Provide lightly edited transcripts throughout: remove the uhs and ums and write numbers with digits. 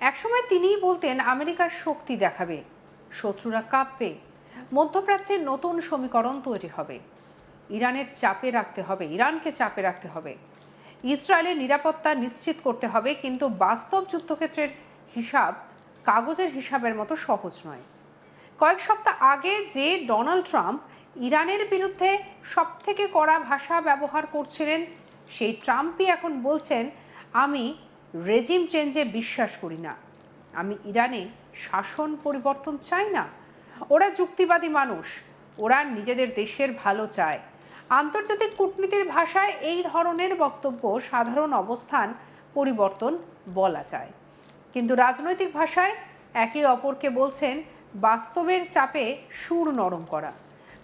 একসময় তিনিই বলতেন আমেরিকার শক্তি দেখাবে, শত্রুরা কাঁপবে, মধ্যপ্রাচ্যের নতুন সমীকরণ তৈরি হবে, ইরানকে চাপে রাখতে হবে, ইসরায়েলের নিরাপত্তা নিশ্চিত করতে হবে। কিন্তু বাস্তব যুদ্ধক্ষেত্রের হিসাব কাগজের হিসাবের মতো সহজ নয়। কয়েক সপ্তাহ আগে যে ডোনাল্ড ট্রাম্প ইরানের বিরুদ্ধে সবথেকে কড়া ভাষা ব্যবহার করছিলেন, সেই ট্রাম্পই এখন বলছেন, আমি রেজিম চেঞ্জে বিশ্বাস করি না, আমি ইরানে শাসন পরিবর্তন চাই না। ওরা যুক্তিবাদী মানুষ, ওরা নিজেদের দেশের ভালো চায়। আন্তর্জাতিক কূটনীতির ভাষায় এই ধরনের বক্তব্য সাধারণ অবস্থান পরিবর্তন বলা যায়, কিন্তু রাজনৈতিক ভাষায় একে অপরকে বলছেন বাস্তবের চাপে সুর নরম করা।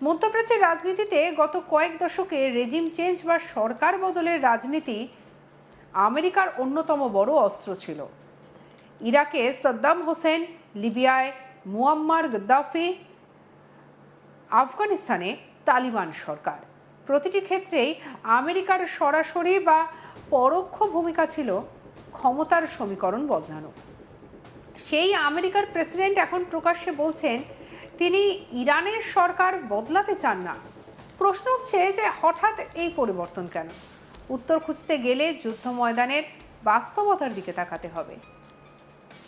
মধ্যপ্রাচ্যের রাজনীতিতে গত কয়েক দশকে রেজিম চেঞ্জ বা সরকার বদলের রাজনীতি আমেরিকার অন্যতম বড় অস্ত্র ছিল। ইরাকে সাদ্দাম হোসেন, লিবিয়ায় মুয়াম্মার গাদ্দাফি, আফগানিস্তানে তালিবান সরকার, প্রতিটি ক্ষেত্রেই আমেরিকার সরাসরি বা পরোক্ষ ভূমিকা ছিল ক্ষমতার সমীকরণ বদলানো। সেই আমেরিকার প্রেসিডেন্ট এখন প্রকাশ্যে বলছেন তিনি ইরানের সরকার বদলাতে চান না। প্রশ্ন উঠছে যে হঠাৎ এই পরিবর্তন কেন? উত্তর খুঁজতে গেলে যুদ্ধ ময়দানের বাস্তবতার দিকে তাকাতে হবে।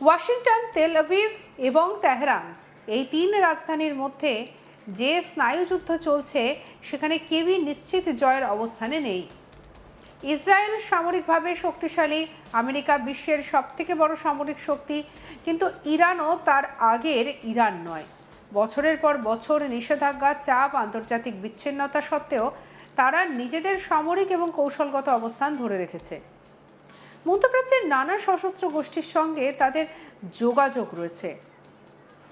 ওয়াশিংটন, তেল আভিভ এবং তেহরান, এই তিন রাজধানীর মধ্যে যে স্নায়ুযুদ্ধ চলছে, সেখানে কেউই নিশ্চিত জয়ের অবস্থানে নেই। ইসরায়েল সামরিকভাবে শক্তিশালী, আমেরিকা বিশ্বের সবথেকে বড় সামরিক শক্তি, কিন্তু ইরানও তার আগের ইরান নয়। বছরের পর বছর নিষেধাজ্ঞা, চাপ, আন্তর্জাতিক বিচ্ছিন্নতা সত্ত্বেও তারা নিজেদের সামরিক এবং কৌশলগত অবস্থান ধরে রেখেছে। মধ্যপ্রাচ্যের নানা সশস্ত্র গোষ্ঠীর সঙ্গে তাদের যোগাযোগ রয়েছে,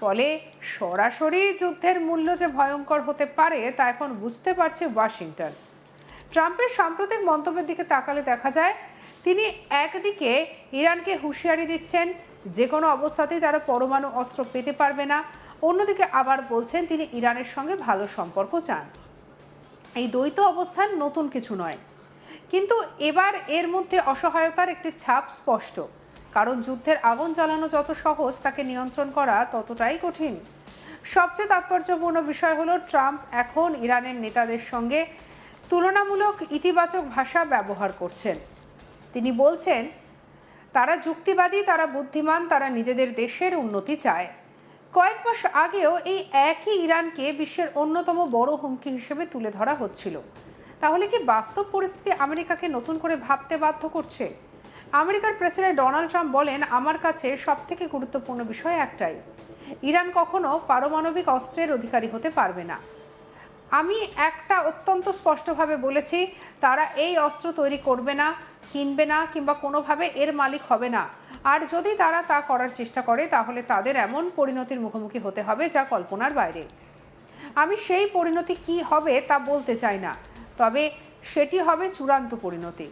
ফলে সরাসরি যুদ্ধের মূল্য যে ভয়ঙ্কর হতে পারে তা এখন বুঝতে পারছে ওয়াশিংটন। ট্রাম্পের সাম্প্রতিক মন্তব্যের দিকে তাকালে দেখা যায় তিনি একদিকে ইরানকে হুঁশিয়ারি দিচ্ছেন যে কোনো অবস্থাতেই তারা পরমাণু অস্ত্র পেতে পারবে না, অন্যদিকে আবার বলছেন তিনি ইরানের সঙ্গে ভালো সম্পর্ক চান। এই দ্বৈত অবস্থান নতুন কিছু নয়, কিন্তু এবার এর মধ্যে অসহায়তার একটি ছাপ স্পষ্ট, কারণ যুদ্ধের আগুন জ্বালানো যত সহজ, তাকে নিয়ন্ত্রণ করা ততটাই কঠিন। সবচেয়ে তাৎপর্যপূর্ণ বিষয় হলো ট্রাম্প এখন ইরানের নেতাদের সঙ্গে তুলনামূলক ইতিবাচক ভাষা ব্যবহার করছেন। তিনি বলছেন তারা যুক্তিবাদী, তারা বুদ্ধিমান, তারা নিজেদের দেশের উন্নতি চায়। কয়েক মাস আগেও এই একই ইরানকে বিশ্বের অন্যতম বড় হুমকি হিসেবে তুলে ধরা হচ্ছিল। তাহলে কি বাস্তব পরিস্থিতি আমেরিকাকে নতুন করে ভাবতে বাধ্য করছে? আমেরিকার প্রেসিডেন্ট ডোনাল্ড ট্রাম্প বলেন, আমার কাছে সবথেকে গুরুত্বপূর্ণ বিষয় একটাই, ইরান কখনো পারমাণবিক অস্ত্রের অধিকারী হতে পারবে না। আমি একটা অত্যন্ত স্পষ্টভাবে বলেছি, তারা এই অস্ত্র তৈরি করবে না, কিনবে না, কিংবা কোনোভাবে এর মালিক হবে না। আর যদি তারা তা করার চেষ্টা করে, তাহলে তাদের এমন পরিণতির মুখোমুখি হতে হবে যা কল্পনার বাইরে। আমি সেই পরিণতি কি হবে তা বলতে চাই না, তবে সেটি হবে চূড়ান্ত পরিণতি।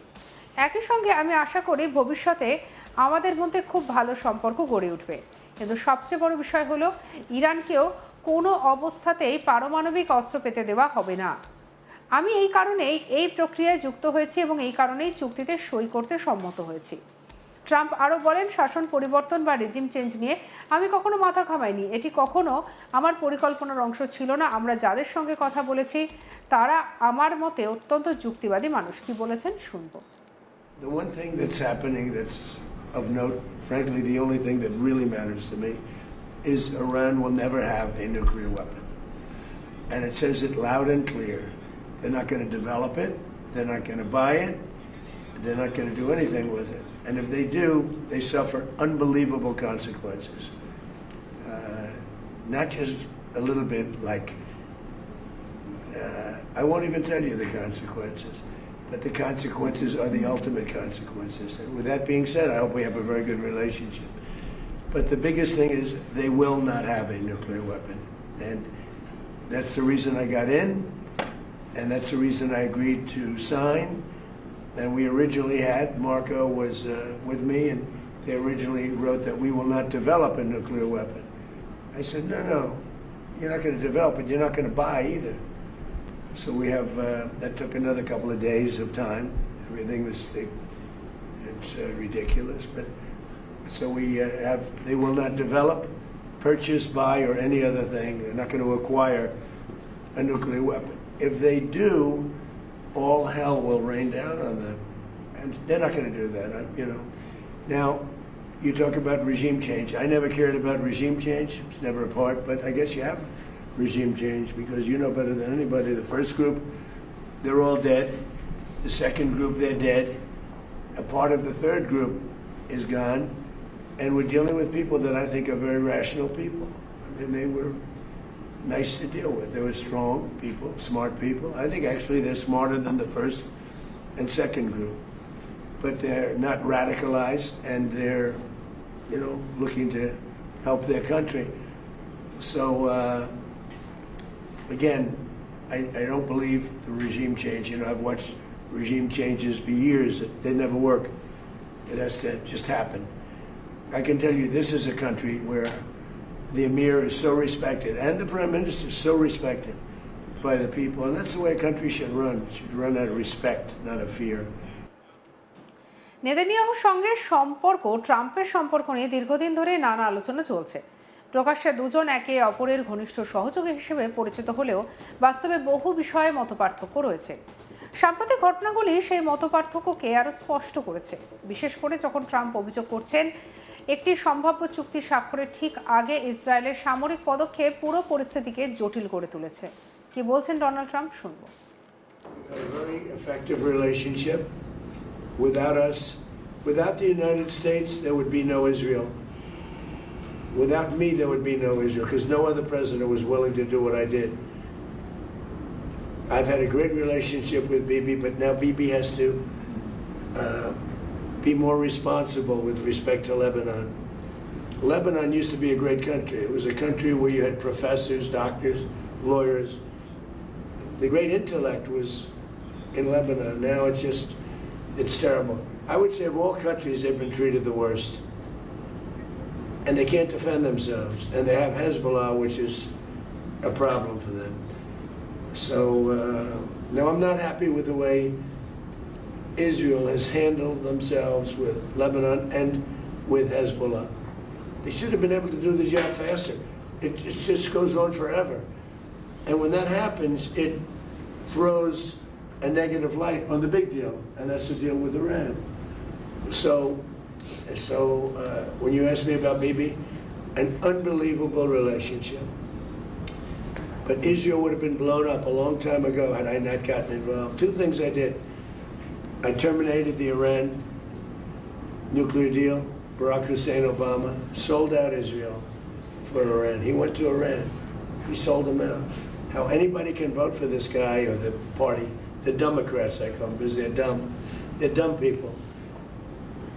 একই সঙ্গে আমি আশা করি ভবিষ্যতে আমাদের মধ্যে খুব ভালো সম্পর্ক গড়ে উঠবে, কিন্তু সবচেয়ে বড় বিষয় হলো ইরানকেও কোনো অবস্থাতেই পারমাণবিক অস্ত্র পেতে দেওয়া হবে না। আমি এই কারণেই এই প্রক্রিয়ায় যুক্ত হয়েছি এবং এই কারণেই চুক্তিতে সই করতে সম্মত হয়েছি। ট্রাম্প আরও বলেন, শাসন পরিবর্তন বা রেজিম চেঞ্জ নিয়ে আমি কখনো মাথা ঘামাইনি, এটি কখনো আমার পরিকল্পনার অংশ ছিল না। আমরা যাদের সঙ্গে কথা বলেছি তারা আমার মতে অত্যন্ত যুক্তিবাদী মানুষ। কি বলেছেন শুনবো। The one thing that's happening that's of note, frankly, the only thing that really matters to me, is Iran will never have a nuclear weapon. And it says it loud and clear. They're not going to develop it, they're not going to buy it, they're not going to do anything with it. And if they do, they suffer unbelievable consequences. Not just a little bit like, I won't even tell you the consequences, but the consequences are the ultimate consequences. And with that being said, I hope we have a very good relationship. But the biggest thing is they will not have a nuclear weapon. And that's the reason I got in, and that's the reason I agreed to sign. And we originally had, Marco was with me, and they originally wrote that we will not develop a nuclear weapon. I said, no, you're not going to develop it, you're not going to buy either. So we have, that took another couple of days of time. Everything was, it's ridiculous, but So they will not develop, purchase, buy, or any other thing. They're not going to acquire a nuclear weapon. If they do, all hell will rain down on them. And they're not going to do that, you know. Now, you talk about regime change. I never cared about regime change. It's never a part, but I guess you have regime change because you know better than anybody. The first group, they're all dead. The second group, they're dead. A part of the third group is gone. And we're dealing with people that I think are very rational people. I mean, they were nice to deal with. They were strong people, smart people. I think actually they're smarter than the first and second group. But they're not radicalized, and they're, you know, looking to help their country. So, again, I don't believe the regime change. You know, I've watched regime changes for years. They never work. It has to just happen. I can tell you this is a country where the Emir is so respected, and the Prime Minister is so respected by the people, and that's the way a country should run. It should run out of respect, not of fear. নেতানিয়াহুর সঙ্গে সম্পর্ক ট্রাম্পের সম্পর্ক নিয়ে দীর্ঘদিন ধরে নানা আলোচনা চলছে। প্রকাশ্যে দুজন একে অপরের ঘনিষ্ঠ সহযোগী হিসেবে পরিচিত হলেও বাস্তবে বহু বিষয়ে মতপার্থক্য রয়েছে। সাম্প্রতিক ঘটনাগুলি সেই মতপার্থক্যকে আরও স্পষ্ট করেছে, বিশেষ করে যখন ট্রাম্প অভিযোগ করছেন একটি সম্ভাব্য চুক্তি স্বাক্ষরের ঠিক আগে ইসরায়েলের সামরিক পদক্ষেপ পুরো পরিস্থিতিকে জটিল করে তুলেছে। কি বলছেন ডোনাল্ড ট্রাম্প, শুনবো। Without us, without the United States, there would be no Israel. Without me, there would be no Israel, because no other president was willing to do what I did. I've had a great relationship with Bibi, but now Bibi has to be more responsible with respect to Lebanon. Lebanon used to be a great country. It was a country where you had professors, doctors, lawyers. The great intellect was in Lebanon. Now it's terrible. I would say of all countries, they've been treated the worst. And they can't defend themselves. And they have Hezbollah, which is a problem for them. So, now I'm not happy with the way Israel has handled themselves with Lebanon and with Hezbollah. They should have been able to do the job faster. It just goes on forever. And when that happens, it throws a negative light on the big deal, and that's the deal with Iran. So when you ask me about Bibi, an unbelievable relationship. But Israel would have been blown up a long time ago had I not gotten involved. Two things I did. I terminated the Iran nuclear deal. Barack Hussein Obama sold out Israel for Iran. He went to Iran. He sold them out. How anybody can vote for this guy or the party, the Democrats I call them, because they're dumb. They're dumb people.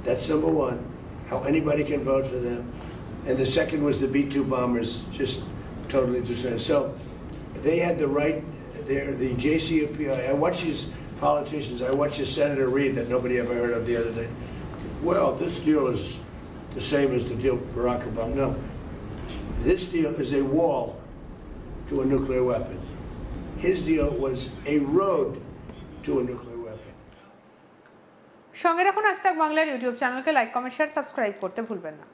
That's number one. How anybody can vote for them. And the second was the B-2 bombers, just totally destroyed. So they had the right, the JCPOA. I watch these politicians. I watched this Senator Reid that nobody ever heard of the other day. Well, this deal is the same as the deal with Barack Obama. No. This deal is a wall to a nuclear weapon. His deal was a road to a nuclear weapon. সঙ্গে রাখুন আজ তাক বাংলার YouTube চ্যানেলকে like, comment, share, subscribe করতে ভুলবেন না।